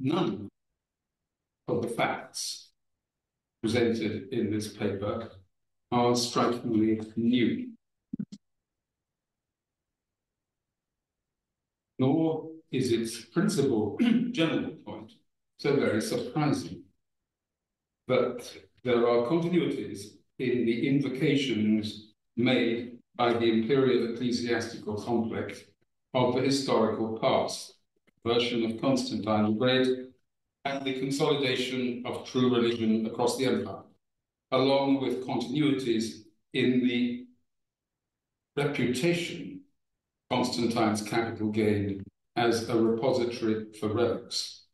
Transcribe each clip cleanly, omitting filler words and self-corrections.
none of the facts presented in this paper are strikingly new, nor is its principal general point so very surprising. But there are continuities in the invocations made by the imperial ecclesiastical complex of the historical past, version of Constantine the Great, and the consolidation of true religion across the empire, along with continuities in the reputation Constantine's capital gained as a repository for relics.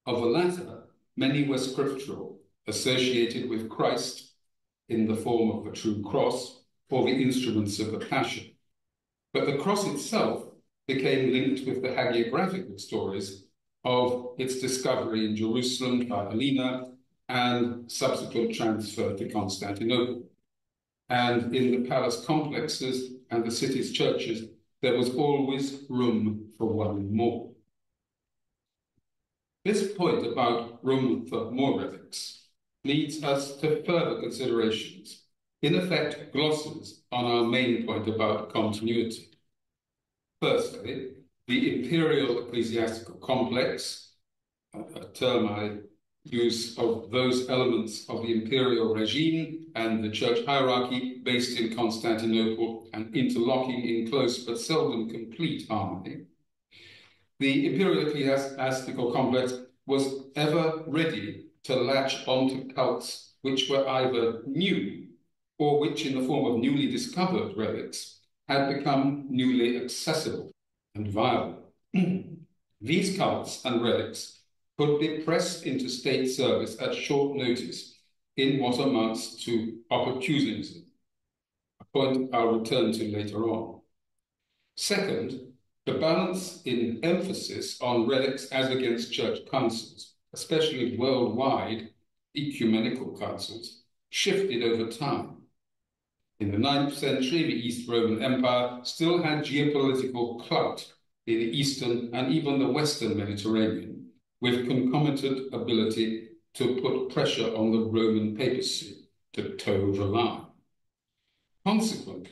Of the latter, many were scriptural, associated with Christ in the form of the true cross or the instruments of the Passion. But the cross itself became linked with the hagiographical stories of its discovery in Jerusalem by Helena and subsequent transfer to Constantinople. And in the palace complexes and the city's churches, there was always room for one more. This point about room for more relics leads us to further considerations, in effect glosses on our main point about continuity. Firstly, the imperial ecclesiastical complex, a term I use of those elements of the imperial regime and the church hierarchy based in Constantinople and interlocking in close but seldom complete harmony. The imperial ecclesiastical complex was ever ready to latch onto cults which were either new or which, in the form of newly discovered relics, had become newly accessible and viable. These cults and relics could be pressed into state service at short notice in what amounts to opportunism, a point I'll return to later on. Second, the balance in emphasis on relics as against church councils, especially worldwide ecumenical councils, shifted over time. In the 9th century, the East Roman Empire still had geopolitical clout in the Eastern and even the Western Mediterranean, with concomitant ability to put pressure on the Roman papacy to toe the line. Consequently,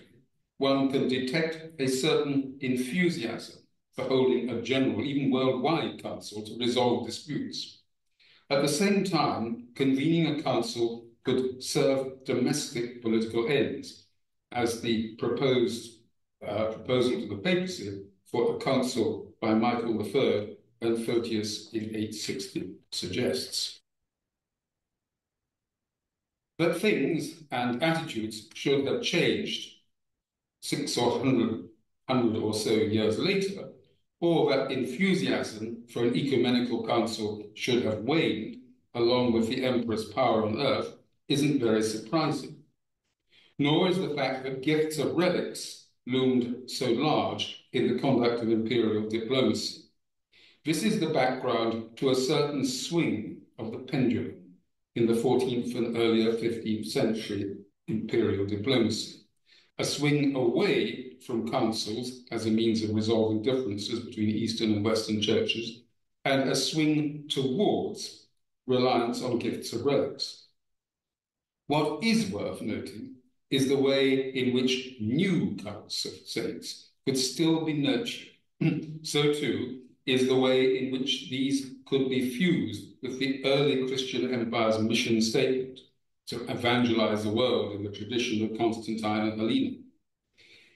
one can detect a certain enthusiasm for holding a general, even worldwide council to resolve disputes. At the same time, convening a council could serve domestic political ends, as the proposal to the papacy for a council by Michael III and Photius in 860 suggests. But things and attitudes should have changed 600 or so years later, or that enthusiasm for an ecumenical council should have waned along with the emperor's power on earth isn't very surprising. Nor is the fact that gifts of relics loomed so large in the conduct of imperial diplomacy. This is the background to a certain swing of the pendulum in the 14th and earlier 15th century imperial diplomacy, a swing away from councils as a means of resolving differences between Eastern and Western churches, and a swing towards reliance on gifts of relics. What is worth noting is the way in which new cults of saints could still be nurtured. So too is the way in which these could be fused with the early Christian empire's mission statement to evangelize the world in the tradition of Constantine and Helena.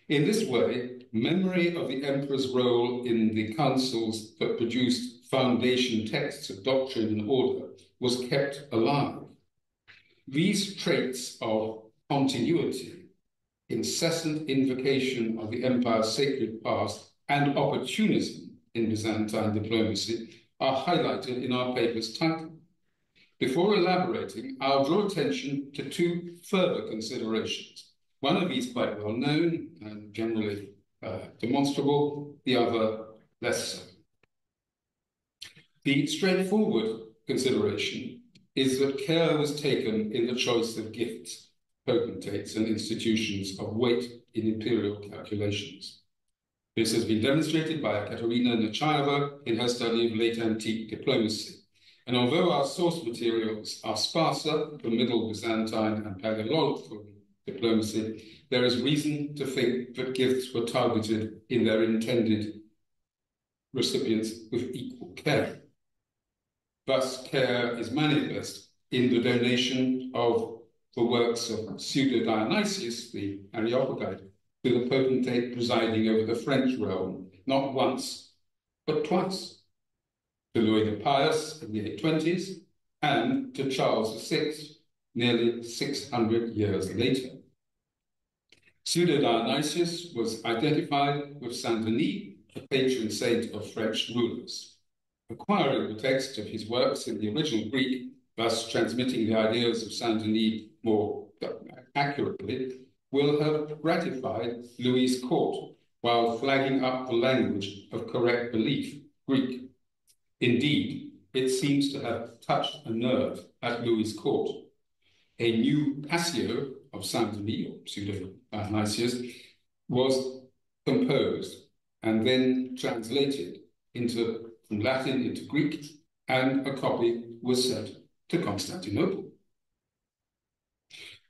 In this way, memory of the emperor's role in the councils that produced foundation texts of doctrine and order was kept alive. These traits of continuity, incessant invocation of the empire's sacred past, and opportunism in Byzantine diplomacy are highlighted in our paper's title. Before elaborating, I'll draw attention to two further considerations. One of these quite well known and generally demonstrable, the other less so. The straightforward consideration is that care was taken in the choice of gifts, potentates, and institutions of weight in imperial calculations. This has been demonstrated by Katerina Nechaeva in her study of late antique diplomacy. And although our source materials are sparser for Middle Byzantine and Paleolithic diplomacy, there is reason to think that gifts were targeted in their intended recipients with equal care. Thus, care is manifest in the donation of the works of Pseudo-Dionysius, the Areopagite, to the potentate presiding over the French realm, not once, but twice, to Louis the Pious in the 820s and to Charles VI nearly 600 years later. Pseudo-Dionysius was identified with Saint Denis, the patron saint of French rulers. Acquiring the text of his works in the original Greek, thus transmitting the ideas of Saint Denis more accurately, will have gratified Louis's court while flagging up the language of correct belief, Greek. Indeed, it seems to have touched a nerve at Louis's court. A new Passio of Saint Denis, or Pseudo-Dionysius, was composed and then translated from Latin into Greek, and a copy was sent to Constantinople.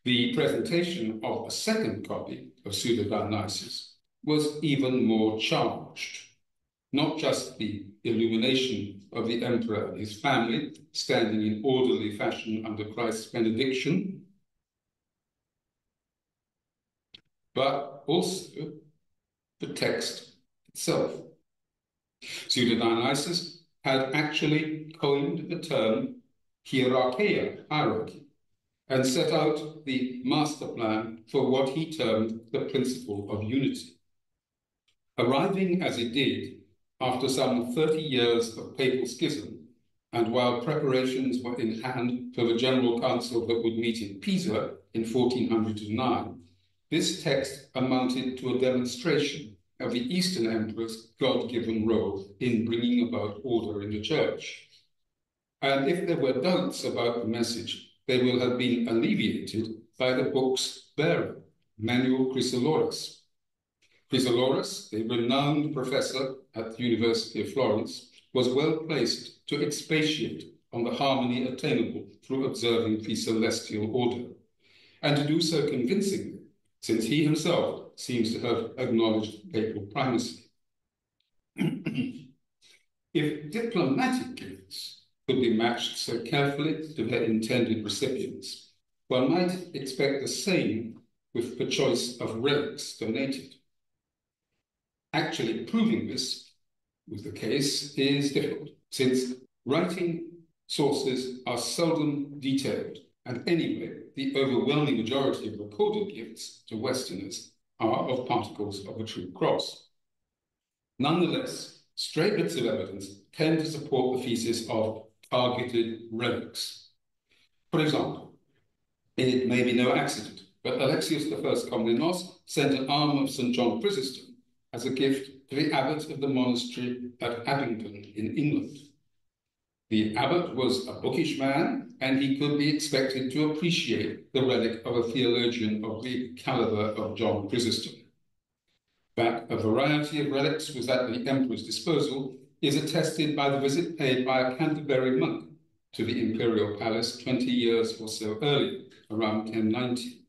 The presentation of a second copy of Pseudo-Dionysius was even more charged. Not just the illumination of the emperor and his family standing in orderly fashion under Christ's benediction, but also the text itself. Pseudo-Dionysius had actually coined the term hierarchia, hierarchy, and set out the master plan for what he termed the principle of unity. Arriving as it did after some 30 years of papal schism, and while preparations were in hand for the General Council that would meet in Pisa in 1409, this text amounted to a demonstration of the Eastern Emperor's God-given role in bringing about order in the Church. And if there were doubts about the message, they will have been alleviated by the book's bearer, Manuel Chrysoloras. Chrysoloras, a renowned professor at the University of Florence, was well placed to expatiate on the harmony attainable through observing the celestial order, and to do so convincingly, since he himself seems to have acknowledged papal primacy. If diplomatic gifts could be matched so carefully to their intended recipients, one might expect the same with the choice of relics donated. Actually proving this was the case is difficult, since writing sources are seldom detailed, and anyway, the overwhelming majority of recorded gifts to Westerners are of particles of the true cross. Nonetheless, stray bits of evidence tend to support the thesis of targeted relics. For example, it may be no accident, but Alexius I Komnenos sent an arm of St. John Chrysostom as a gift to the abbot of the monastery at Abingdon in England. The abbot was a bookish man, and he could be expected to appreciate the relic of a theologian of the caliber of John Chrysostom. That a variety of relics was at the emperor's disposal is attested by the visit paid by a Canterbury monk to the imperial palace 20 years or so earlier, around 1090.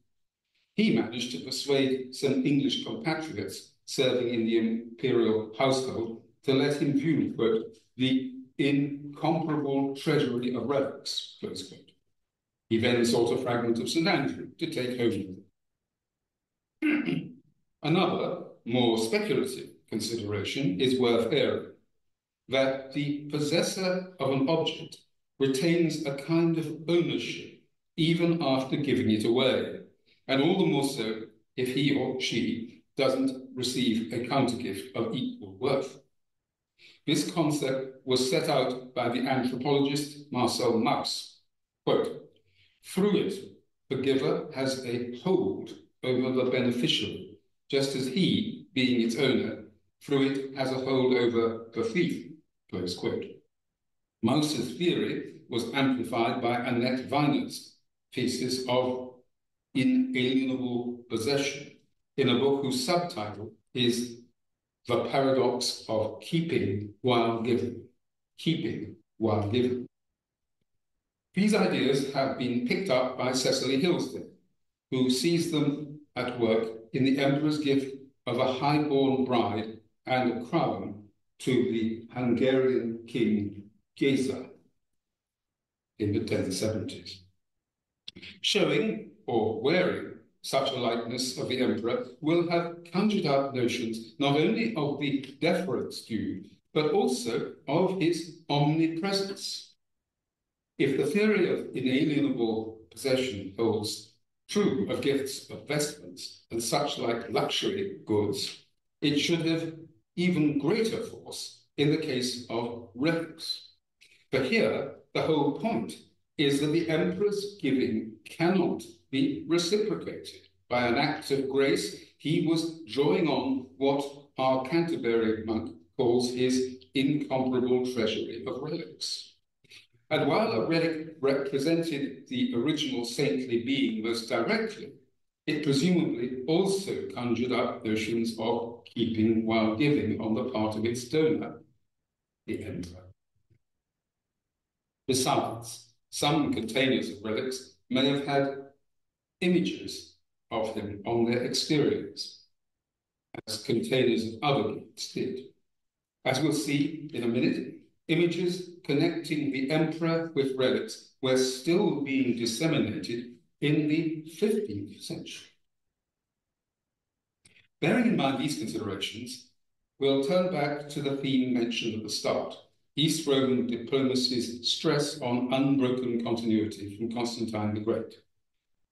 He managed to persuade some English compatriots serving in the imperial household to let him view, quote, the incomparable treasury of relics, close quote. He then sought a fragment of St. Andrew to take home with him. Another, more speculative consideration is worth airing, that the possessor of an object retains a kind of ownership even after giving it away, and all the more so if he or she doesn't receive a countergift of equal worth. This concept was set out by the anthropologist Marcel Mauss. Quote, through it, the giver has a hold over the beneficiary, just as he, being its owner, through it has a hold over the thief, close quote. Mauss's theory was amplified by Annette Weiner's thesis of inalienable possession in a book whose subtitle is the paradox of keeping while giving. Keeping while giving. These ideas have been picked up by Cecily Hillsdale, who sees them at work in the emperor's gift of a high-born bride and a crown to the Hungarian king Géza in the 1070s. Showing or wearing such a likeness of the emperor will have conjured up notions not only of the deference due, but also of his omnipresence. If the theory of inalienable possession holds true of gifts of vestments and such like luxury goods, it should have even greater force in the case of relics. But here, the whole point is that the emperor's giving cannot be reciprocated. By an act of grace, he was drawing on what our Canterbury monk calls his incomparable treasury of relics. And while a relic represented the original saintly being most directly, it presumably also conjured up notions of keeping while giving on the part of its donor, the emperor. Besides, some containers of relics may have had images of him on their exteriors, as containers of other gifts did. As we'll see in a minute, images connecting the emperor with relics were still being disseminated in the 15th century. Bearing in mind these considerations, we'll turn back to the theme mentioned at the start, East Roman diplomacy's stress on unbroken continuity from Constantine the Great.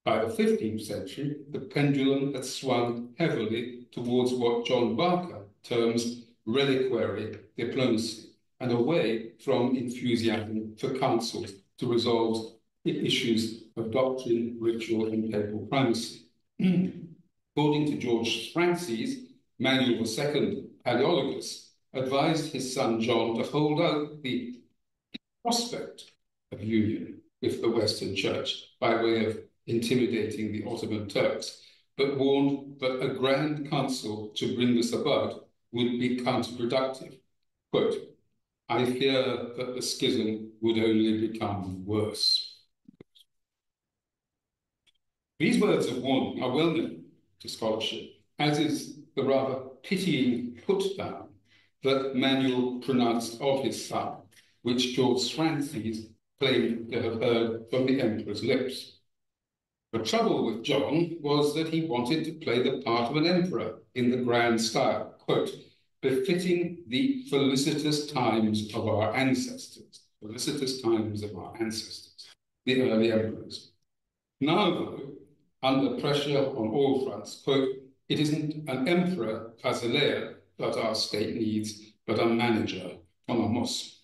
By the 15th century, the pendulum had swung heavily towards what John Barker terms reliquary diplomacy, and away from enthusiasm for councils to resolve issues of doctrine, ritual, and papal primacy. According to George Francis, Manuel II Palaeologus advised his son John to hold out the prospect of union with the Western Church by way of intimidating the Ottoman Turks, but warned that a grand council to bring this about would be counterproductive. Quote, "I fear that the schism would only become worse." These words of warning are well known to scholarship, as is the rather pitying put-down that Manuel pronounced of his son, which George Francis claimed to have heard from the emperor's lips. The trouble with John was that he wanted to play the part of an emperor in the grand style, quote, "befitting the felicitous times of our ancestors," felicitous times of our ancestors, the early emperors. Now, though, under pressure on all fronts, quote, "it isn't an emperor, Basileia, that our state needs, but a manager, Konamos."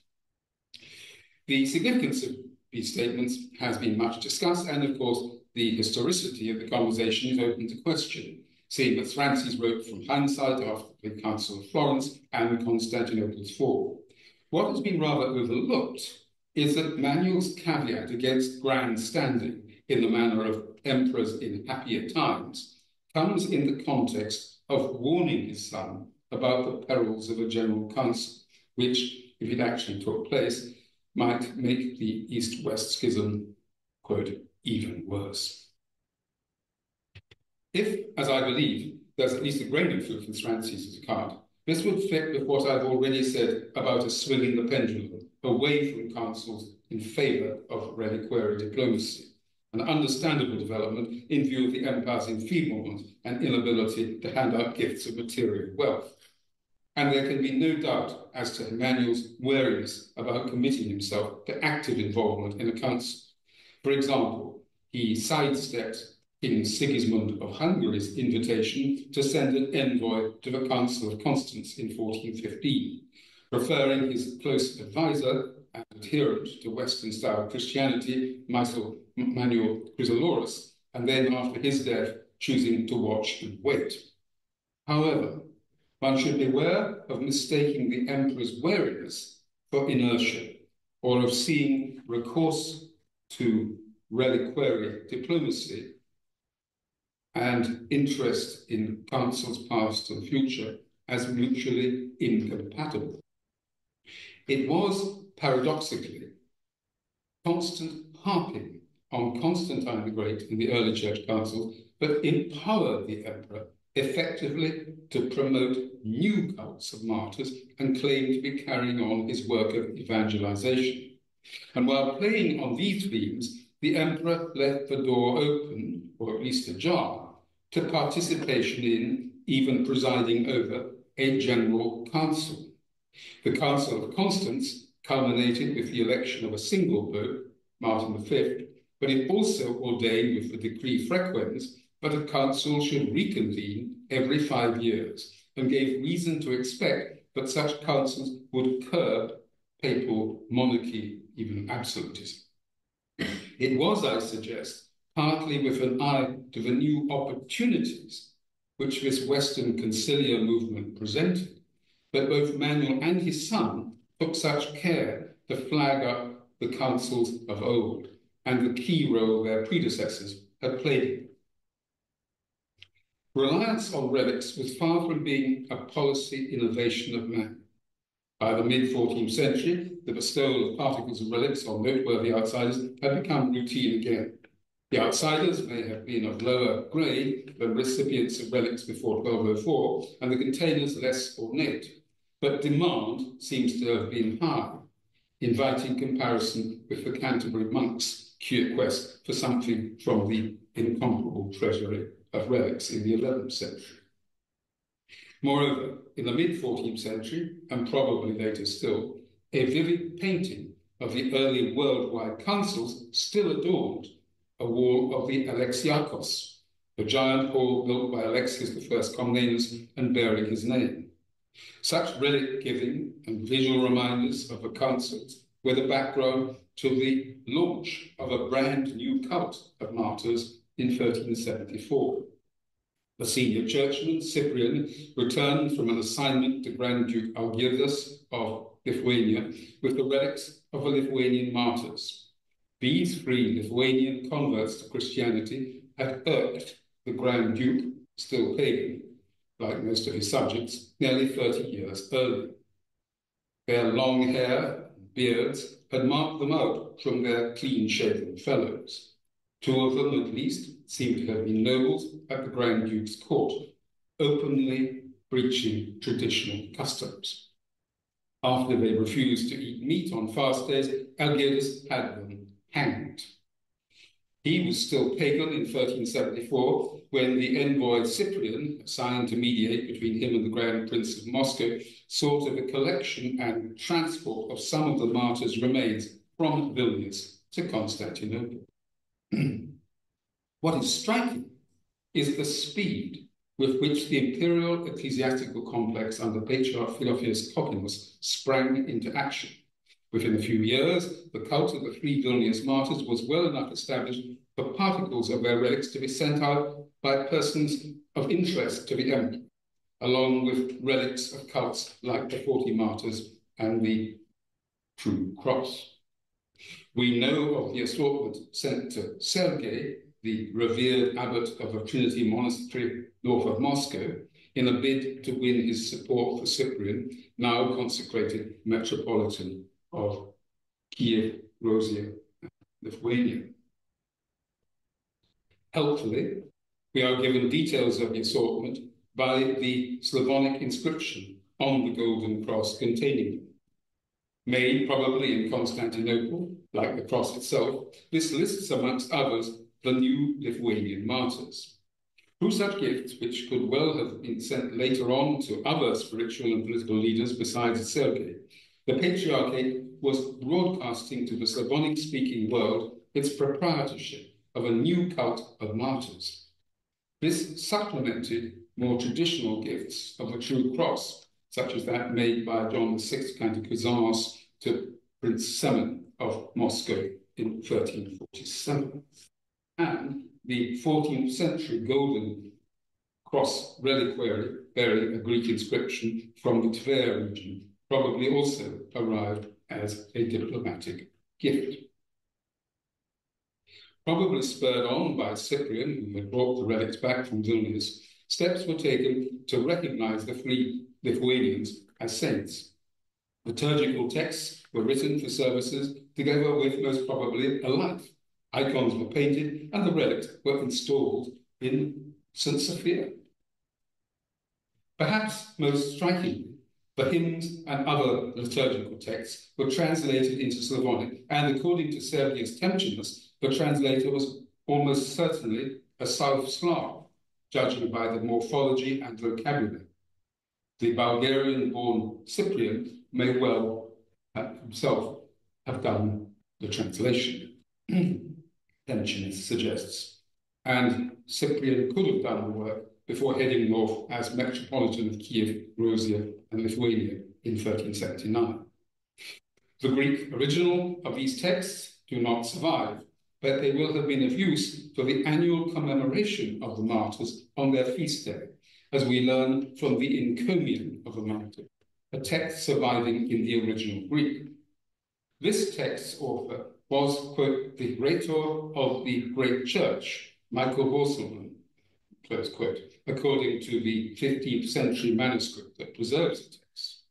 The significance of these statements has been much discussed, and of course, the historicity of the conversation is open to question, seeing that Francis wrote from hindsight after the Council of Florence and Constantinople's fall. What has been rather overlooked is that Manuel's caveat against grandstanding in the manner of emperors in happier times comes in the context of warning his son about the perils of a general council, which, if it actually took place, might make the East-West schism, quote, even worse. If, as I believe, there's at least a grain of truth in Francis's account, this would fit with what I've already said about a swinging the pendulum away from councils in favour of reliquary diplomacy, an understandable development in view of the empire's enfeeblement and inability to hand out gifts of material wealth. And there can be no doubt as to Emmanuel's wariness about committing himself to active involvement in a council. For example, he sidestepped King Sigismund of Hungary's invitation to send an envoy to the Council of Constance in 1415, preferring his close advisor and adherent to Western-style Christianity, Manuel Chrysoloras, and then after his death, choosing to watch and wait. However, one should beware of mistaking the emperor's wariness for inertia, or of seeing recourse to reliquary diplomacy and interest in councils past and future as mutually incompatible. It was, paradoxically, constant harping on Constantine the Great in the early church councils that empowered the emperor effectively to promote new cults of martyrs and claim to be carrying on his work of evangelization. And while playing on these themes, the emperor left the door open, or at least ajar, to participation in, even presiding over, a general council. The Council of Constance culminated with the election of a single pope, Martin V, but it also ordained with the Decree Frequens that a council should reconvene every 5 years, and gave reason to expect that such councils would curb papal monarchy, even absolutism. It was, I suggest, partly with an eye to the new opportunities which this Western conciliar movement presented, that both Manuel and his son took such care to flag up the councils of old and the key role their predecessors had played in them. Reliance on relics was far from being a policy innovation of man. By the mid-14th century, the bestowal of particles of relics on noteworthy outsiders had become routine again. The outsiders may have been of lower grade than recipients of relics before 1204, and the containers less ornate, but demand seems to have been high, inviting comparison with the Canterbury monks' quest for something from the incomparable treasury of relics in the 11th century. Moreover, in the mid-14th century, and probably later still, a vivid painting of the early worldwide councils still adorned a wall of the Alexiakos, the giant hall built by Alexius I Comnenus and bearing his name. Such relic-giving and visual reminders of the councils were the background to the launch of a brand new cult of martyrs in 1374. The senior churchman, Cyprian, returned from an assignment to Grand Duke Algirdas of Lithuania with the relics of the Lithuanian martyrs. These 3 Lithuanian converts to Christianity had irked the Grand Duke, still pagan, like most of his subjects, nearly 30 years earlier. Their long hair and beards had marked them out from their clean-shaven fellows. 2 of them, at least, seemed to have been nobles at the Grand Duke's court, openly breaching traditional customs. After they refused to eat meat on fast days, Algirdas had them hanged. He was still pagan in 1374 when the envoy Cyprian, assigned to mediate between him and the Grand Prince of Moscow, sought of the collection and transport of some of the martyrs' remains from Vilnius to Constantinople. What is striking is the speed with which the imperial ecclesiastical complex under Patriarch Philophilus Kopinos sprang into action. Within a few years, the cult of the 3 Vilnius martyrs was well enough established for particles of their relics to be sent out by persons of interest to the emperor, along with relics of cults like the 40 martyrs and the True Cross. We know of the assortment sent to Sergei, the revered abbot of a Trinity monastery north of Moscow, in a bid to win his support for Cyprian, now consecrated Metropolitan of Kiev, Rosia, and Lithuania. Helpfully, we are given details of the assortment by the Slavonic inscription on the golden cross containing them. Made probably in Constantinople, like the cross itself, this lists amongst others the new Lithuanian martyrs. Through such gifts, which could well have been sent later on to other spiritual and political leaders besides Sergei, the Patriarchate was broadcasting to the Slavonic-speaking world its proprietorship of a new cult of martyrs. This supplemented more traditional gifts of the True Cross, such as that made by John VI Cantacuzanus to Prince Semyon of Moscow in 1347. And the 14th century golden cross reliquary bearing a Greek inscription from the Tver region probably also arrived as a diplomatic gift. Probably spurred on by Cyprian, who had brought the relics back from Vilnius, steps were taken to recognize the 3 Lithuanians as saints. Liturgical texts were written for services together with, most probably, a life. Icons were painted and the relics were installed in St. Sophia. Perhaps most strikingly, the hymns and other liturgical texts were translated into Slavonic, and according to Sergius Temchinus, the translator was almost certainly a South Slav, judging by the morphology and vocabulary. The Bulgarian-born Cyprian may well himself have done the translation, Temchinus suggests, and Cyprian could have done the work before heading north as Metropolitan of Kiev, Rosia, and Lithuania in 1379. The Greek original of these texts do not survive, but they will have been of use for the annual commemoration of the martyrs on their feast day, as we learn from the encomium of the martyr, a text surviving in the original Greek. This text's author was, quote, the Rhetor of the Great Church, Michael Borselmann, close quote, according to the 15th century manuscript that preserves the text.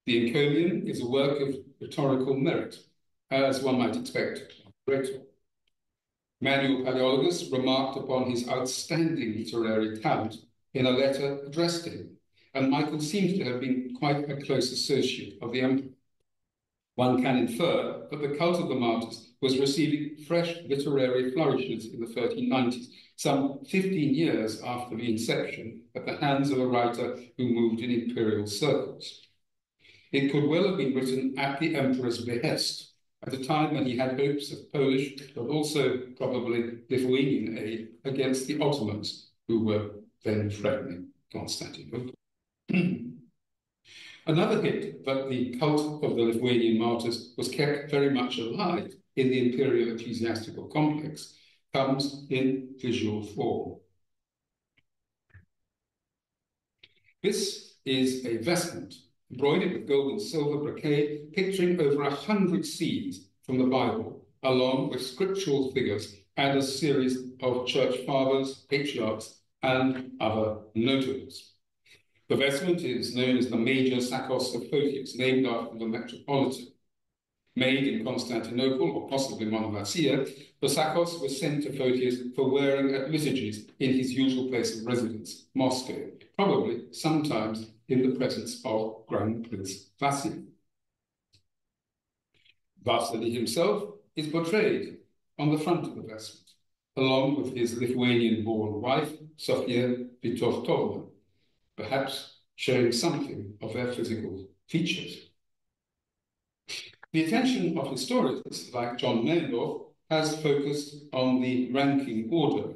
The encomium is a work of rhetorical merit, as one might expect of a rhetor. Manuel Palaeologus remarked upon his outstanding literary talent in a letter addressed to him, and Michael seems to have been quite a close associate of the emperor. One can infer that the cult of the martyrs was receiving fresh literary flourishes in the 1390s, some 15 years after the inception, at the hands of a writer who moved in imperial circles. It could well have been written at the emperor's behest, at a time when he had hopes of Polish, but also probably Lithuanian aid against the Ottomans, who were then threatening Constantinople. Another hint that the cult of the Lithuanian martyrs was kept very much alive in the imperial ecclesiastical complex comes in visual form. This is a vestment embroidered with gold and silver brocade, picturing over 100 scenes from the Bible, along with scriptural figures and a series of church fathers, patriarchs, and other notables. The vestment is known as the Major Sakos of Photius, named after the Metropolitan. Made in Constantinople, or possibly Monovasia, the Sakos was sent to Photius for wearing at liturgies in his usual place of residence, Moscow, probably sometimes in the presence of Grand Prince Vasily. Vasily himself is portrayed on the front of the vestment, along with his Lithuanian-born wife, Sofia Vitovtovna, perhaps showing something of their physical features. The attention of historians like John Meyendorff has focused on the ranking order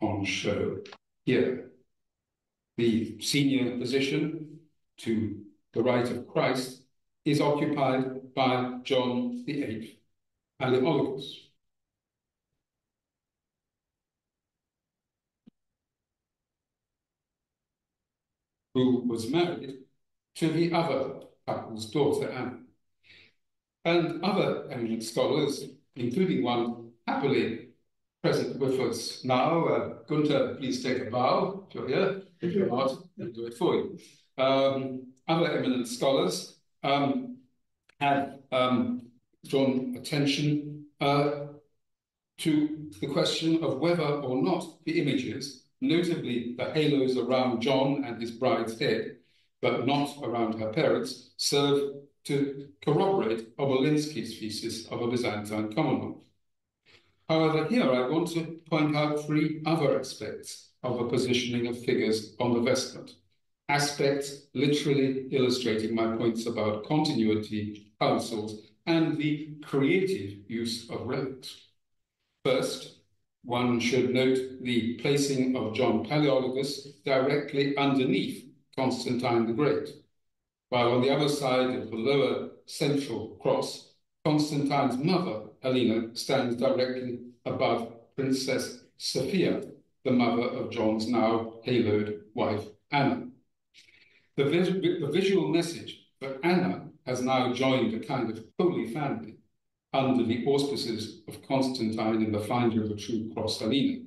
on show here. The senior position to the right of Christ is occupied by John VIII Palaeologus. Who was married to the other couple's daughter, Anna. And other eminent scholars, including one happily present with us now, Gunther, please take a bow if you're here. If you're not, I'll do it for you. Other eminent scholars have drawn attention to the question of whether or not the images, notably the halos around John and his bride's head, but not around her parents, serve to corroborate Obolinski's thesis of a Byzantine Commonwealth. However, here I want to point out three other aspects of the positioning of figures on the vestment, aspects literally illustrating my points about continuity, counsels, and the creative use of relics. First, one should note the placing of John Palaeologus directly underneath Constantine the Great, while on the other side of the lower central cross, Constantine's mother, Helena, stands directly above Princess Sophia, the mother of John's now haloed wife, Anna. The visual message that Anna has now joined a kind of holy family under the auspices of Constantine and the finder of the true cross, Helena,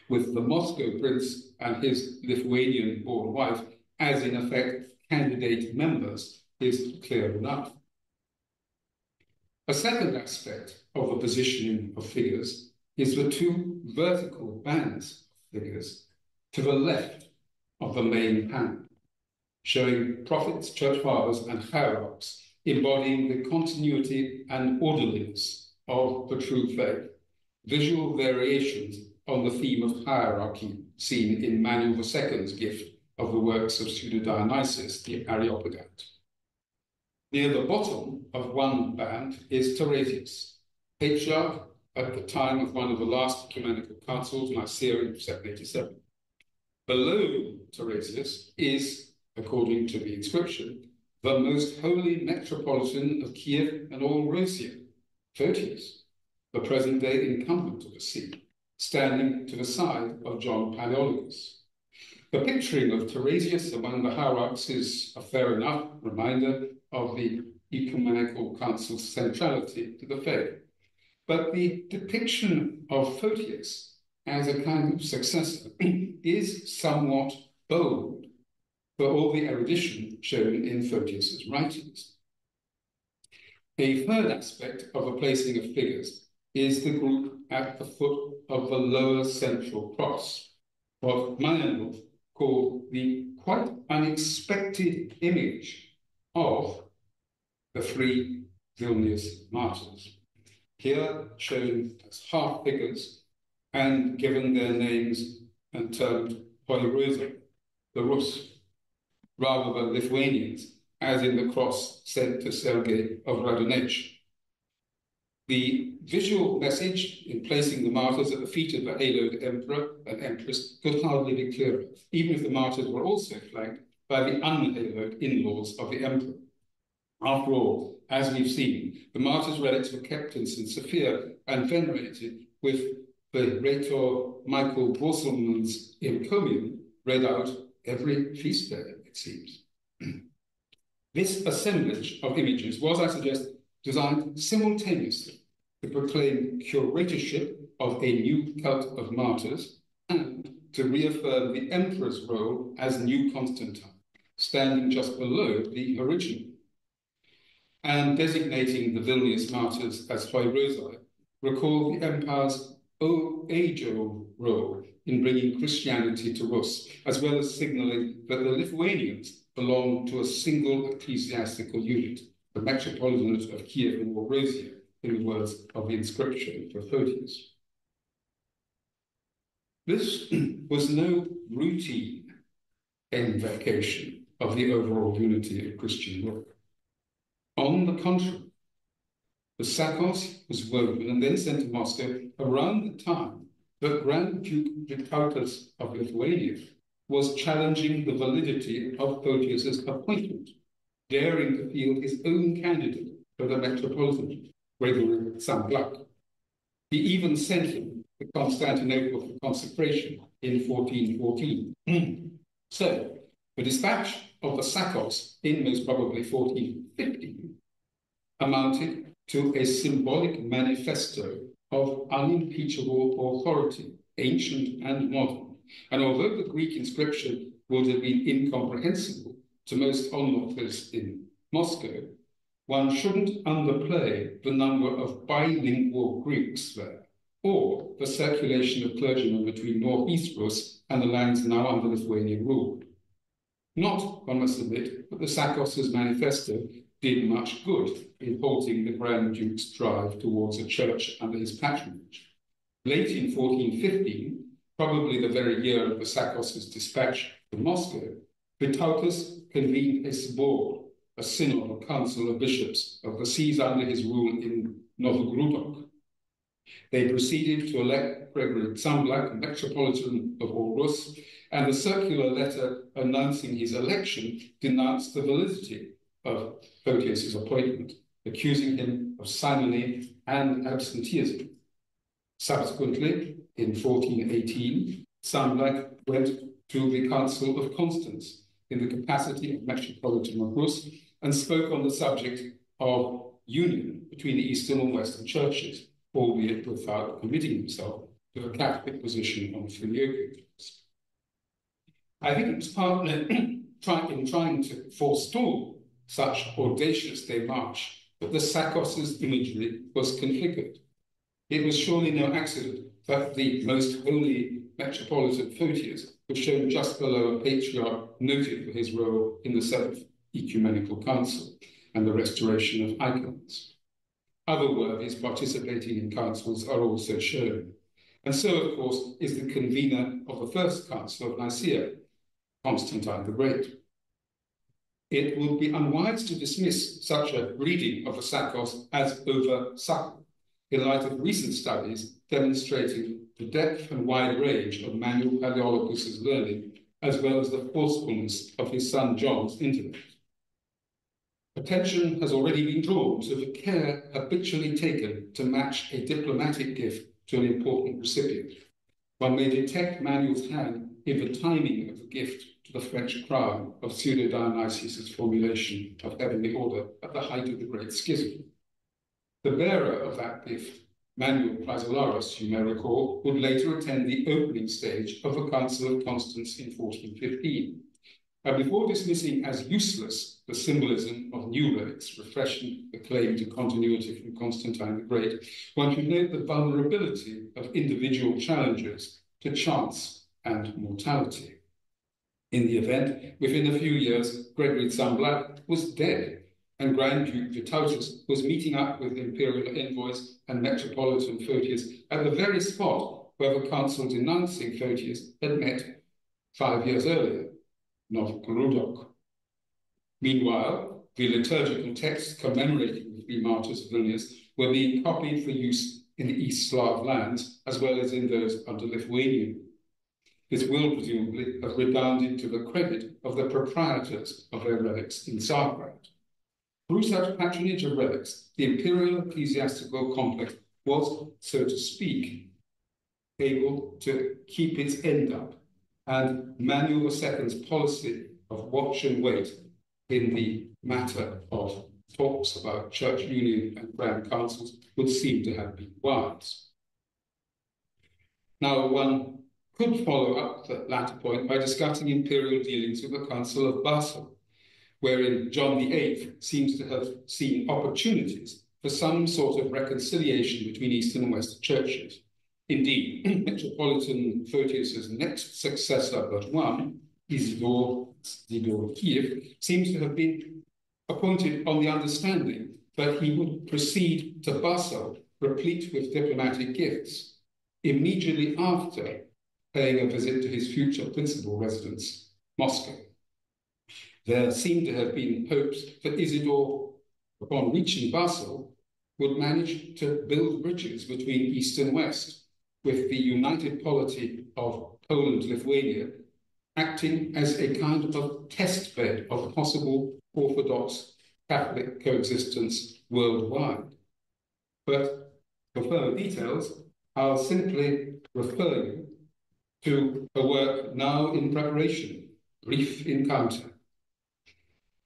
with the Moscow prince and his Lithuanian-born wife as in effect candidate members, is clear enough. A second aspect of the positioning of figures is the two vertical bands of figures to the left of the main panel, showing prophets, church fathers, and hierarchs embodying the continuity and orderliness of the true faith, visual variations on the theme of hierarchy seen in Manuel II's gift of the works of Pseudo-Dionysius, the Areopagite. Near the bottom of one band is Theresias, patriarch at the time of one of the last ecumenical councils, Nicaea in 787. Below Theresias is, according to the inscription, the most holy metropolitan of Kiev and all Russia, Photius, the present-day incumbent of the see, standing to the side of John Paleologus. The picturing of Theresias among the hierarchs is a fair enough reminder of the ecumenical council's centrality to the faith. But the depiction of Photius as a kind of successor is somewhat bold for all the erudition shown in Photius's writings. A third aspect of the placing of figures is the group at the foot of the lower central cross, what Manuel called the quite unexpected image of the three Vilnius martyrs, here shown as half figures and given their names and termed Hoyrosa, the Rus, rather than Lithuanians, as in the cross sent to Sergei of Radonezh. The visual message in placing the martyrs at the feet of the haloed emperor and empress could hardly be clearer, even if the martyrs were also flanked by the unhaloed in-laws of the emperor. After all, as we've seen, the martyrs' relics were kept in St. Sophia and venerated with the Rhetor Michael Borselmann's encomium read out every feast day, it seems. This assemblage of images was, I suggest, designed simultaneously to proclaim curatorship of a new cult of martyrs and to reaffirm the emperor's role as new Constantine, standing just below the original. And designating the Vilnius martyrs as Hoyrosae recall the empire's age-old role in bringing Christianity to Rus, as well as signalling that the Lithuanians belonged to a single ecclesiastical unit, the Metropolitanate of Kiev and Wallachia, in the words of the inscription for Photius. This was no routine invocation of the overall unity of Christian work. On the contrary, the Sakos was woven and then sent to Moscow around the time that Grand Duke Vytautas of Lithuania was challenging the validity of Photius's appointment, daring to field his own candidate for the Metropolitanate, Gregory Samblak. He even sent him to Constantinople for consecration in 1414. So, the dispatch of the Sakos in most probably 1415 amounted to a symbolic manifesto of unimpeachable authority, ancient and modern. And although the Greek inscription would have been incomprehensible to most onlookers in Moscow, one shouldn't underplay the number of bilingual Greeks there, or the circulation of clergymen between northeast Rus and the lands now under Lithuanian rule. Not, one must admit, that the Sakos' manifesto did much good in halting the Grand Duke's drive towards a church under his patronage. Late in 1415, probably the very year of the Sakos' dispatch to Moscow, Vytautas convened a Sobor, a synod or council of bishops of the sees under his rule in Novogrudok. They proceeded to elect Gregory Samblak, Metropolitan of all Rus, and the circular letter announcing his election denounced the validity of Photius's appointment, accusing him of simony and absenteeism. Subsequently, in 1418, Samblak went to the Council of Constance in the capacity of Metropolitan of Rus and spoke on the subject of union between the Eastern and Western churches, albeit without committing himself to a Catholic position on filioque. I think it's partly trying to forestall such audacious démarche that the Sakos' imagery was configured. It was surely no accident that the most holy Metropolitan Photius was shown just below a patriarch noted for his role in the Seventh Ecumenical Council and the restoration of icons. Other worthies participating in councils are also shown. And so, of course, is the convener of the First Council of Nicaea, Constantine the Great. It would be unwise to dismiss such a reading of the Sakos as over-subtle, in light of recent studies demonstrating the depth and wide range of Manuel Palaeologus' learning, as well as the forcefulness of his son John's intellect. Attention has already been drawn to the care habitually taken to match a diplomatic gift to an important recipient. One may detect Manuel's hand in the timing of the gift to the French crown of Pseudo-Dionysius' formulation of heavenly order at the height of the Great Schism. The bearer of that gift, Manuel Chrysolarus, you may recall, would later attend the opening stage of the Council of Constance in 1415. And before dismissing as useless the symbolism of new relics, refreshing the claim to continuity from Constantine the Great, one should note the vulnerability of individual challengers to chance and mortality. In the event, within a few years, Gregory Zamblac was dead, and Grand Duke Vitautus was meeting up with imperial envoys and metropolitan Photius at the very spot where the council denouncing Photius had met 5 years earlier, Novgorod. Meanwhile, the liturgical texts commemorating the three martyrs of Vilnius were being copied for use in the East Slav lands, as well as in those under Lithuanian. This will presumably have redounded to the credit of the proprietors of their relics in Tsargrad. Through such patronage of relics, the imperial ecclesiastical complex was, so to speak, able to keep its end up, and Manuel II's policy of watch and wait in the matter of talks about church union and grand councils would seem to have been wise. Now, one could follow up the latter point by discussing imperial dealings with the Council of Basel, wherein John VIII seems to have seen opportunities for some sort of reconciliation between Eastern and Western churches. Indeed, Metropolitan Photius' next successor but one, Isidore of Kiev, seems to have been appointed on the understanding that he would proceed to Basel, replete with diplomatic gifts, immediately after paying a visit to his future principal residence, Moscow. There seem to have been hopes that Isidore, upon reaching Basel, would manage to build bridges between East and West, with the united polity of Poland-Lithuania acting as a kind of test bed of possible Orthodox Catholic coexistence worldwide. But for further details, I'll simply refer you to a work now in preparation, Brief Encounter,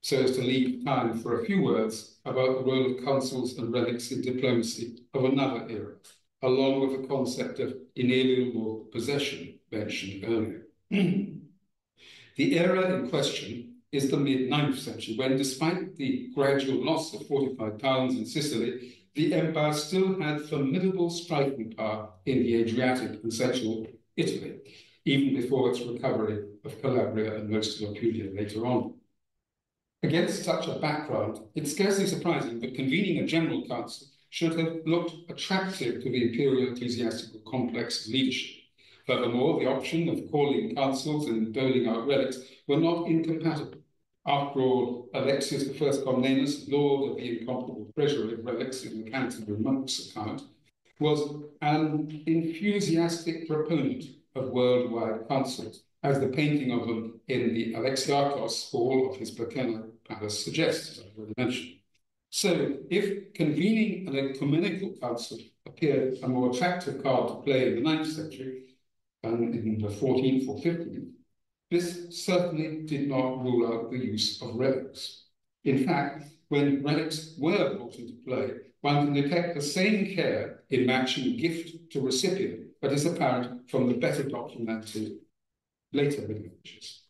so as to leave time for a few words about the role of councils and relics in diplomacy of another era, along with the concept of inalienable possession mentioned earlier. The era in question is the mid-9th century, when, despite the gradual loss of fortified towns in Sicily, the empire still had formidable striking power in the Adriatic and central Italy, even before its recovery of Calabria and most of Apulia later on. Against such a background, it's scarcely surprising that convening a general council should have looked attractive to the imperial ecclesiastical complex of leadership. Furthermore, the option of calling councils and doling out relics were not incompatible. After all, Alexius I Comnenus, lord of the incomparable treasury of relics in the Canterbury monk's account, was an enthusiastic proponent of worldwide councils, as the painting of them in the Alexiarchos hall of his Plakena palace suggests, as I've already mentioned. So, if convening an ecumenical council appeared a more attractive card to play in the 9th century than in the 14th or 15th, this certainly did not rule out the use of relics. In fact, when relics were brought into play, one can detect the same care in matching gift to recipient that is apparent from the better documented later Middle Ages.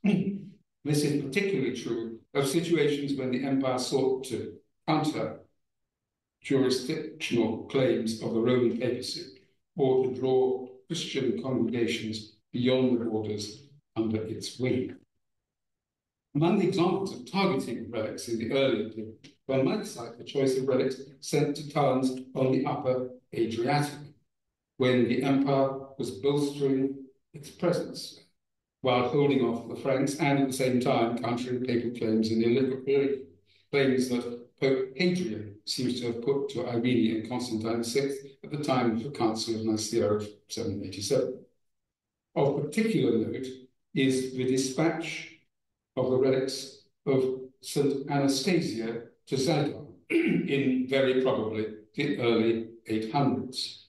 This is particularly true of situations when the empire sought to counter jurisdictional claims of the Roman papacy or to draw Christian congregations beyond the borders under its wing. Among the examples of targeting relics in the earlier period, one might cite the choice of relics sent to towns on the upper Adriatic, when the empire was bolstering its presence, while holding off the Franks and at the same time countering papal claims in the claims that Pope Hadrian seems to have put to Irene and Constantine VI at the time of the Council of Nicaea of 787. Of particular note is the dispatch of the relics of St. Anastasia to Zadar in very probably the early 800s,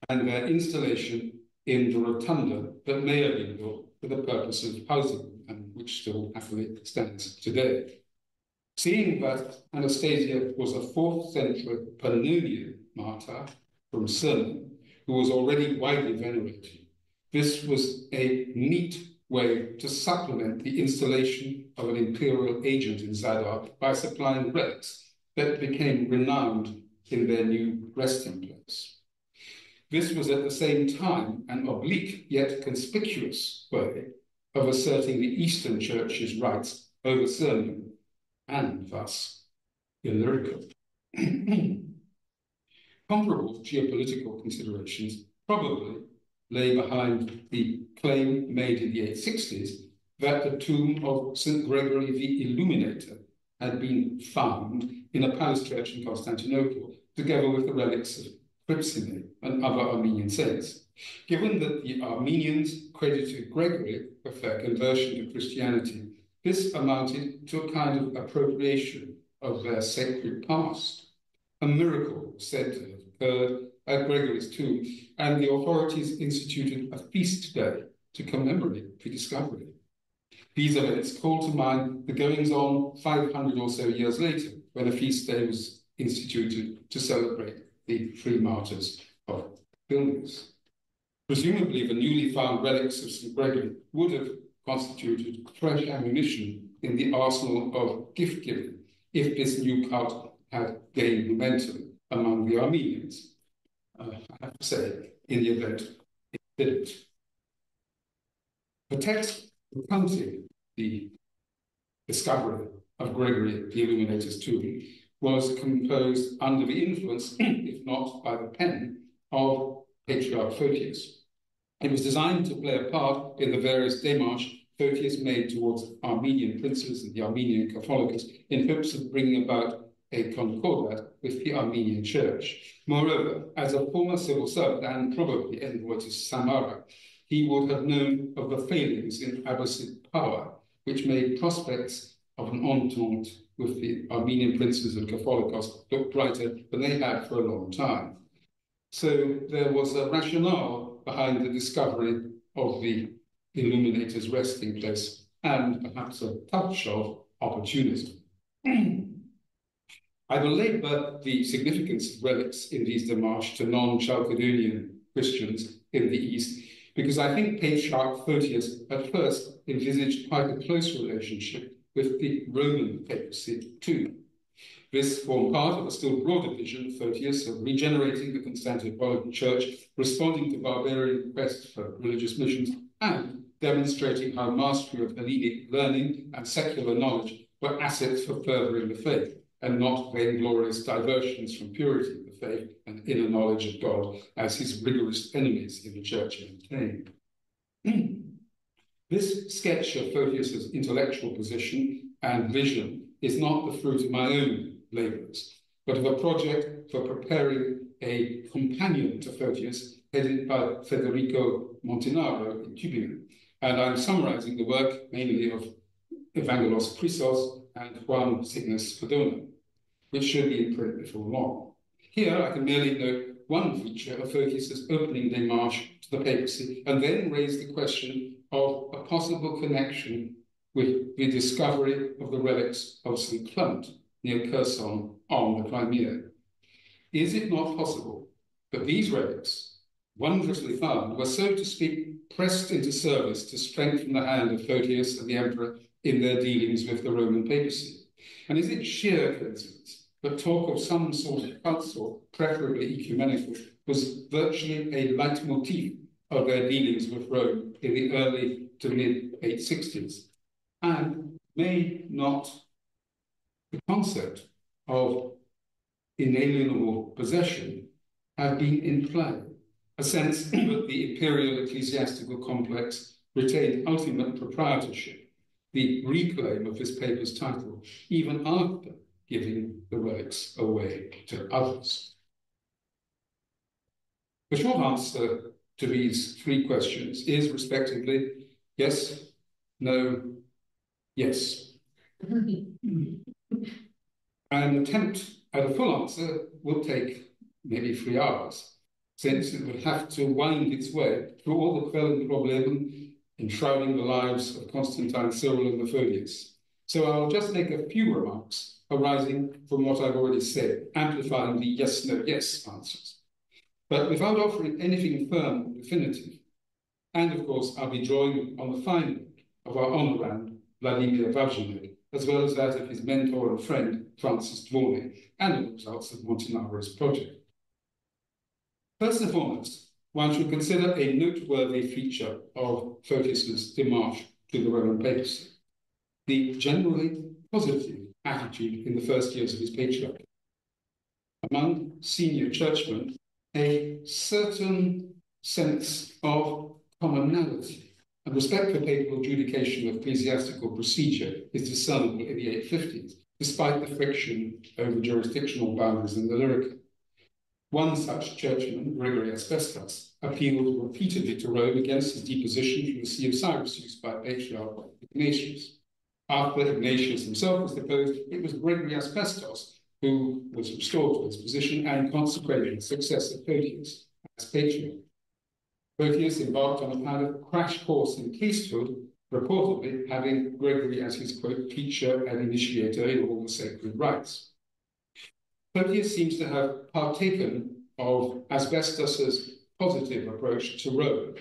and their installation in the rotunda that may have been built for the purpose of housing them, and which still happily stands today. Seeing that Anastasia was a 4th century Pannonian martyr from Sirmium, who was already widely venerated, this was a neat way to supplement the installation of an imperial agent in Zadar by supplying relics that became renowned in their new resting place. This was at the same time an oblique yet conspicuous way of asserting the Eastern Church's rights over Sirmium and thus Illyricum. Comparable geopolitical considerations probably lay behind the claim made in the 860s that the tomb of St. Gregory the Illuminator had been found in a palace church in Constantinople, together with the relics of Crypsine and other Armenian saints. Given that the Armenians credited Gregory with their conversion to Christianity, this amounted to a kind of appropriation of their sacred past. A miracle was said to have occurred at Gregory's tomb, and the authorities instituted a feast day to commemorate the discovery. These events call to mind the goings-on 500 or so years later, when a feast day was instituted to celebrate the 3 martyrs of Vilnius. Presumably, the newly found relics of St. Gregory would have constituted fresh ammunition in the arsenal of gift-giving if this new cult had gained momentum among the Armenians. I have to say, in the event, it didn't. The text recounting the discovery of Gregory the Illuminator's tomb was composed under the influence, if not by the pen, of Patriarch Photius. It was designed to play a part in the various démarches Photius made towards Armenian princes and the Armenian Catholicos in hopes of bringing about a concordat with the Armenian Church. Moreover, as a former civil servant and probably envoy to Samarra, he would have known of the failings in Abbasid power, which made prospects of an entente with the Armenian princes and Catholicos look brighter than they had for a long time. So there was a rationale behind the discovery of the Illuminator's resting place and perhaps a touch of opportunism. I will labor the significance of relics in these démarches to non-Chalcedonian Christians in the East, because I think Patriarch Photius at first envisaged quite a close relationship with the Roman papacy too. This formed part of a still broader vision of Photius of regenerating the Constantinopolitan Church, responding to barbarian requests for religious missions, and demonstrating how mastery of Hellenic learning and secular knowledge were assets for furthering the faith, and not vainglorious diversions from purity of the faith and inner knowledge of God, as his rigorous enemies in the church maintained. This sketch of Photius's intellectual position and vision is not the fruit of my own labours, but of a project for preparing a companion to Photius headed by Federico Montinaro in Tübingen. And I'm summarizing the work mainly of Evangelos Chrysos and Juan Cygnus Cardona, which should be in print before long. Here I can merely note one feature of Photius's opening démarche to the papacy, and then raise the question of a possible connection with the discovery of the relics of St. Clement near Kherson on the Crimea. Is it not possible that these relics wondrously found, were, so to speak, pressed into service to strengthen the hand of Photius and the emperor in their dealings with the Roman papacy. And is it sheer coincidence that talk of some sort of council, preferably ecumenical, was virtually a leitmotif of their dealings with Rome in the early to mid-860s? And may not the concept of inalienable possession have been in play, a sense that the imperial ecclesiastical complex retained ultimate proprietorship, the reclaim of this paper's title, even after giving the relics away to others? The short answer to these three questions is, respectively, yes, no, yes. An attempt at a full answer will take maybe 3 hours, since it would have to wind its way through all the Quellenprobleme enshrouding the lives of Constantine, Cyril, and Methodius. So I'll just make a few remarks arising from what I've already said, amplifying the yes, no, yes answers, but without offering anything firm or definitive. And of course, I'll be drawing on the finding of our honorand, Vladimir Vavgenev, as well as that of his mentor and friend, Francis Dvorny, and the results of Montinaro's project. First and foremost, one should consider a noteworthy feature of Photius's démarche to the Roman papacy, the generally positive attitude in the first years of his patriarchy. Among senior churchmen, a certain sense of commonality and respect for papal adjudication of ecclesiastical procedure is discernible in the 850s, despite the friction over jurisdictional boundaries in the Illyricum. One such churchman, Gregory Asbestos, appealed repeatedly to Rome against his deposition from the See of Syracuse by Patriarch Ignatius. After Ignatius himself was deposed, it was Gregory Asbestos who was restored to his position and consecrated the successor Photius as patriarch. Photius embarked on a kind of crash course in priesthood, reportedly having Gregory as his, quote, teacher and initiator in all the sacred rites. Photius seems to have partaken of Asbestos's positive approach to Rome,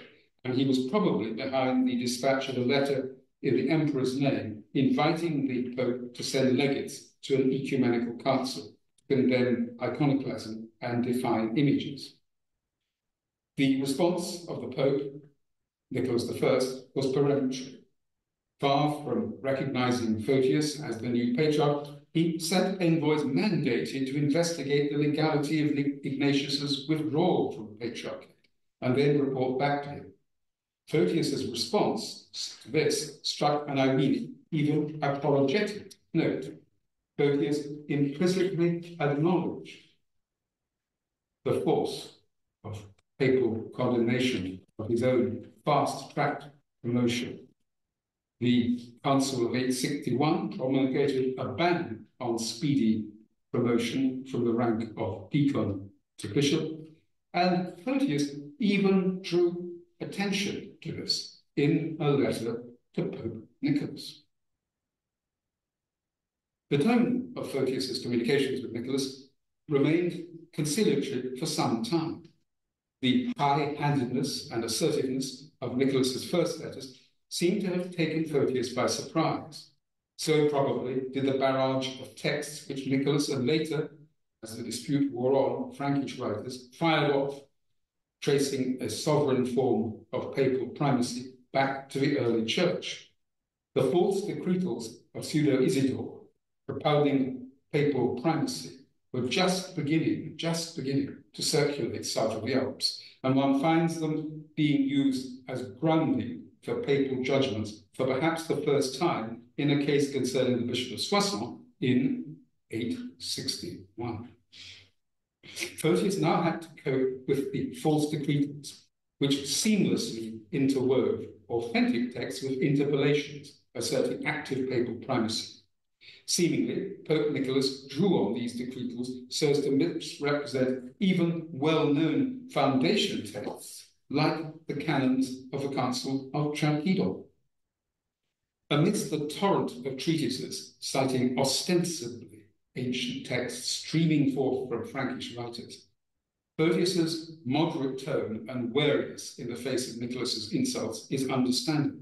and he was probably behind the dispatch of a letter in the emperor's name, inviting the Pope to send legates to an ecumenical council to condemn iconoclasm and define images. The response of the Pope, Nicholas I, was peremptory. Far from recognizing Photius as the new patriarch, he sent envoys mandated to investigate the legality of Ignatius's withdrawal from the patriarchate and then report back to him. Photius's response to this struck an ironic, even apologetic note. Photius implicitly acknowledged the force of papal condemnation of his own fast-tracked promotion. The Council of 861 promulgated a ban on speedy promotion from the rank of deacon to bishop, and Photius even drew attention to this in a letter to Pope Nicholas. The tone of Photius's communications with Nicholas remained conciliatory for some time. The high-handedness and assertiveness of Nicholas's first letters seem to have taken Photius by surprise. So probably did the barrage of texts which Nicholas and later, as the dispute wore on, Frankish writers fired off, tracing a sovereign form of papal primacy back to the early church. The false decretals of Pseudo-Isidore propounding papal primacy were just beginning to circulate south of the Alps, and one finds them being used as grounding for papal judgments for perhaps the first time in a case concerning the Bishop of Soissons in 861. Photius now had to cope with the false decretals, which seamlessly interwove authentic texts with interpolations asserting active papal primacy. Seemingly, Pope Nicholas drew on these decretals so as to misrepresent even well-known foundation texts, like the canons of the Council of Chalcedon. Amidst the torrent of treatises citing ostensibly ancient texts streaming forth from Frankish writers, Photius's moderate tone and wariness in the face of Nicholas's insults is understandable.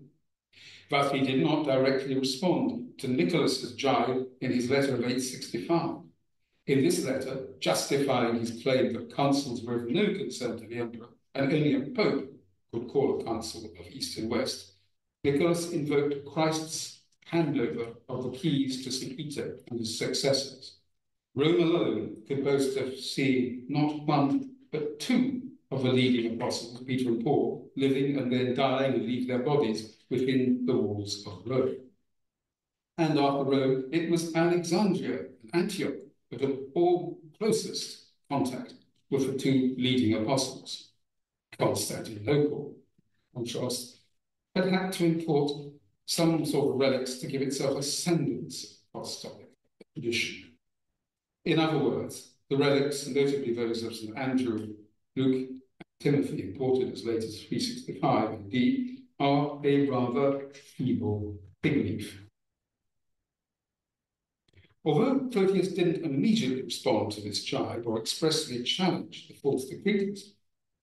But he did not directly respond to Nicholas's jibe in his letter of 865. In this letter, justifying his claim that consuls were of no concern to the emperor and only a pope could call a council of East and West, Nicholas invoked Christ's handover of the keys to St. Peter and his successors. Rome alone could boast of seeing not one, but two of the leading apostles, Peter and Paul, living and then dying and leave their bodies within the walls of Rome. And after Rome, it was Alexandria and Antioch that had all closest contact with the two leading apostles. Constantinople, contrast, had had to import some sort of relics to give itself a semblance of apostolic tradition. In other words, the relics, notably those of St. Andrew, Luke, and Timothy, imported as late as 365 AD, are a rather feeble fig leaf. Although Photius didn't immediately respond to this jibe or expressly challenge the false decretals,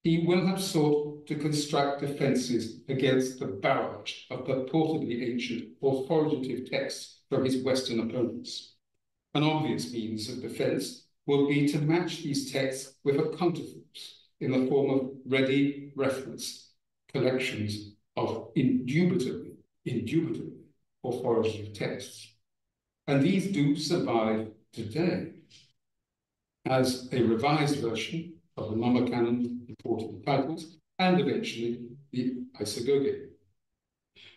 he will have sought to construct defences against the barrage of purportedly ancient authoritative texts from his Western opponents. An obvious means of defence will be to match these texts with a counterforce in the form of ready reference collections of indubitably authoritative texts. And these do survive today as a revised version of the Nomocanon important titles, and eventually the Isagoge.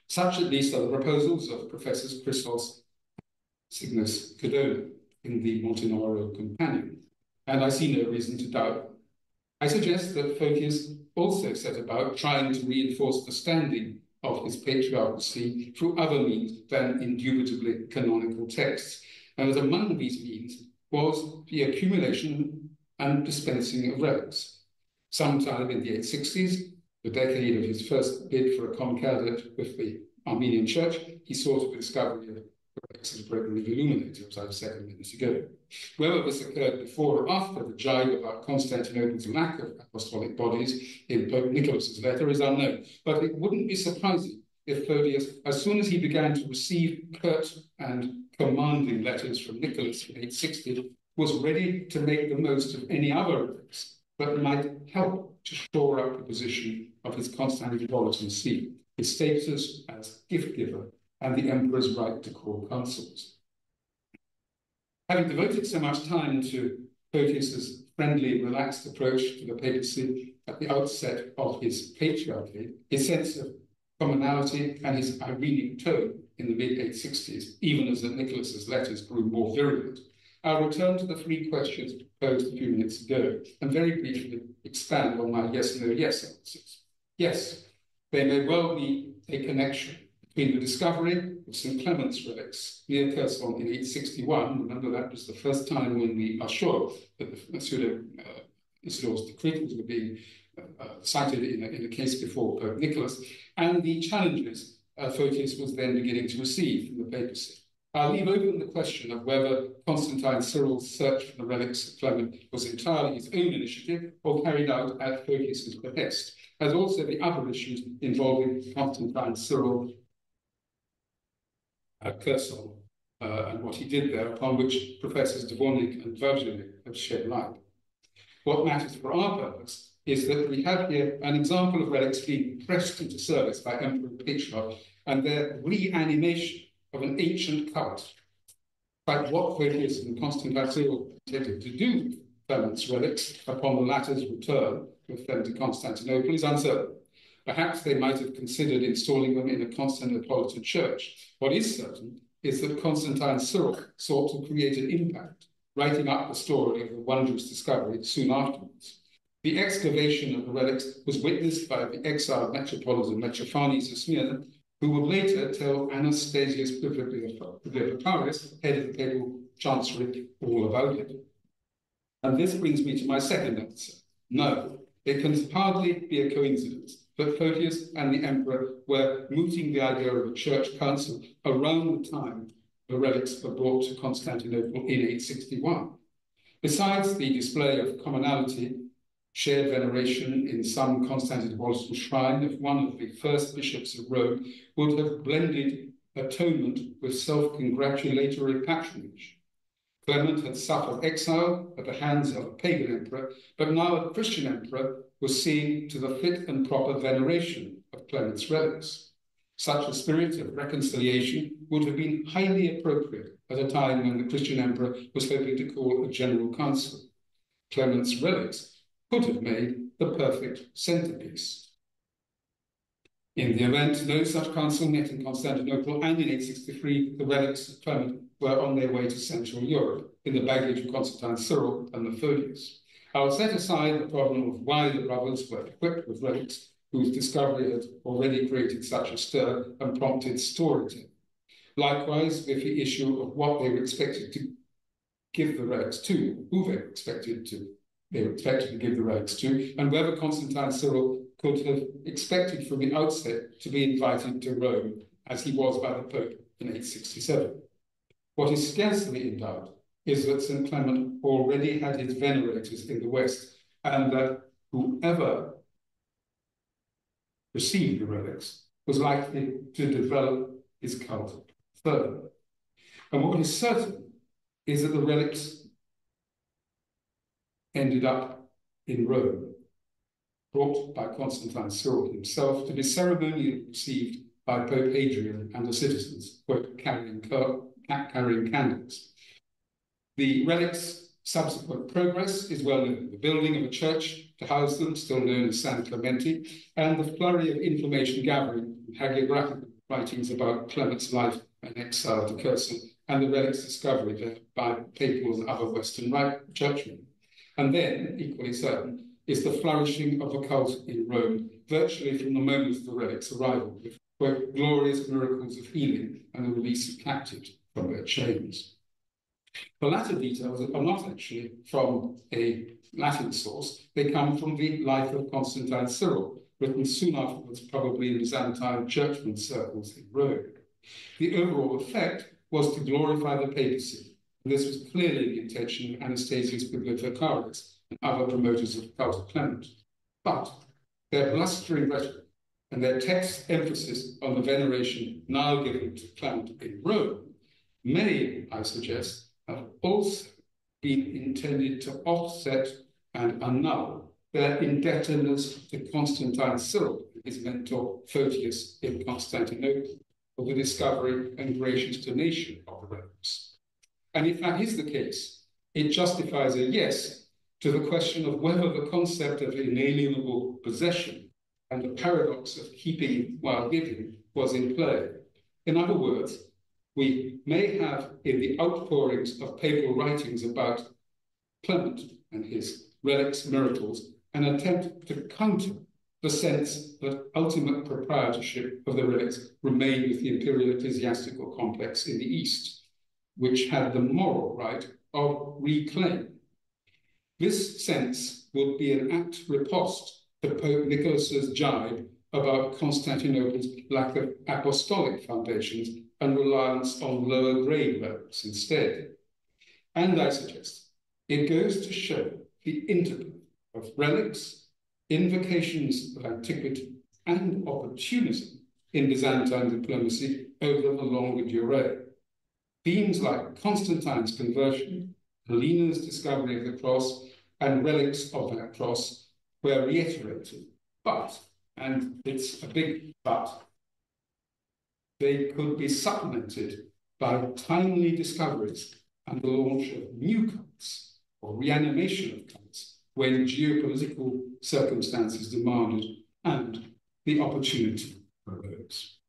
Such at least are the proposals of Professors Christos Cygnus Cadona in the Montenegro Companion, and I see no reason to doubt them. I suggest that Photius also set about trying to reinforce the standing of his patriarchal see through other means than indubitably canonical texts, and that among these means was the accumulation and dispensing of relics. Sometime in the 860s, the decade of his first bid for a concordat with the Armenian Church, he sought the discovery of relics of Gregory the Illuminator, as I've said a minute ago. Whether this occurred before or after the jibe about Constantinople's lack of apostolic bodies in Pope Nicholas's letter is unknown, but it wouldn't be surprising if Photius, as soon as he began to receive curt and commanding letters from Nicholas in 860, was ready to make the most of any other relics that might help to shore up the position of his Constantinopolitan see, his status as gift giver, and the emperor's right to call consuls. Having devoted so much time to Photius's friendly, relaxed approach to the papacy at the outset of his patriarchy, his sense of commonality and his ironic tone in the mid-860s, even as Nicholas's letters grew more virulent, I'll return to the three questions posed a few minutes ago and very briefly expand on my yes, no, yes answers. Yes, there may well be a connection between the discovery of St. Clement's relics near Kherson in 861. Remember, that was the first time when we are sure that the pseudo-Isidor's decretals were being cited in a case before Pope Nicholas, and the challenges Photius was then beginning to receive from the papacy. I'll leave open the question of whether Constantine Cyril's search for the relics of Clement was entirely his own initiative or carried out at Photius's behest, as also the other issues involving Constantine Cyril at Kherson and what he did there, upon which Professors Dvornik and Vavgelik have shed light. What matters for our purpose is that we have here an example of relics being pressed into service by Emperor and Patriarch and their reanimation of an ancient cult. But what Photius and Constantine Cyril intended to do with Clement's relics upon the latter's return with them to Constantinople is uncertain. Perhaps they might have considered installing them in a Constantinopolitan church. What is certain is that Constantine Cyril sought to create an impact, writing up the story of the wondrous discovery soon afterwards. The excavation of the relics was witnessed by the exiled Metropolitan Metrophanes of Smyrna, who would later tell Anastasius Bibliothecarius, head of the papal chancery, all about it. And this brings me to my second answer. No, it can hardly be a coincidence that Photius and the emperor were mooting the idea of a church council around the time the relics were brought to Constantinople in 861. Besides the display of commonality shared veneration in some Constantinopolitan shrine of one of the first bishops of Rome would have blended atonement with self-congratulatory patronage. Clement had suffered exile at the hands of a pagan emperor, but now a Christian emperor was seeing to the fit and proper veneration of Clement's relics. Such a spirit of reconciliation would have been highly appropriate at a time when the Christian emperor was hoping to call a general council. Clement's relics could have made the perfect centerpiece. In the event, no such council met in Constantinople, and in 863, the relics of Clement were on their way to Central Europe in the baggage of Constantine Cyril and Methodius. I'll set aside the problem of why the brothers were equipped with relics whose discovery had already created such a stir and prompted storytelling. Likewise, with the issue of what they were expected to give the relics to, who they were expected to give the relics to, and whether Constantine Cyril could have expected from the outset to be invited to Rome, as he was by the Pope in 867. What is scarcely in doubt is that St. Clement already had his venerators in the West, and that whoever received the relics was likely to develop his cult further. And what is certain is that the relics ended up in Rome, brought by Constantine Cyril himself to be ceremonially received by Pope Hadrian and the citizens, quote, carrying candles. The relics' subsequent progress is well known. The building of a church to house them, still known as San Clemente, and the flurry of information gathering from hagiographical writings about Clement's life and exile to Kherson, and the relics' discovery there by papal and other Western Rite churchmen. And then, equally certain, is the flourishing of the cult in Rome, virtually from the moment of the relics' arrival, with quote, glorious miracles of healing and the release of captives from their chains. The latter details are not actually from a Latin source. They come from the life of Constantine Cyril, written soon afterwards, probably in Byzantine churchman circles in Rome. The overall effect was to glorify the papacy. And this was clearly the intention of Anastasius Bibliothecaris and other promoters of the cult of Clement. But their blustering rhetoric and their text emphasis on the veneration now given to Clement in Rome may, I suggest, have also been intended to offset and annul their indebtedness to Constantine Cyril, his mentor Photius in Constantinople, for the discovery and gracious donation of the relics. And if that is the case, it justifies a yes to the question of whether the concept of inalienable possession and the paradox of keeping while giving was in play. In other words, we may have in the outpourings of papal writings about Clement and his relics, miracles, an attempt to counter the sense that ultimate proprietorship of the relics remained with the imperial ecclesiastical complex in the East, which had the moral right of reclaim. This sense would be an apt riposte to Pope Nicholas's jibe about Constantinople's lack of apostolic foundations and reliance on lower grade relics instead. And I suggest it goes to show the interplay of relics, invocations of antiquity, and opportunism in Byzantine diplomacy over the Longue Durée. Themes like Constantine's conversion, Helena's discovery of the cross, and relics of that cross were reiterated. But, and it's a big but, they could be supplemented by timely discoveries and the launch of new cults or reanimation of cults when geopolitical circumstances demanded and the opportunity arose.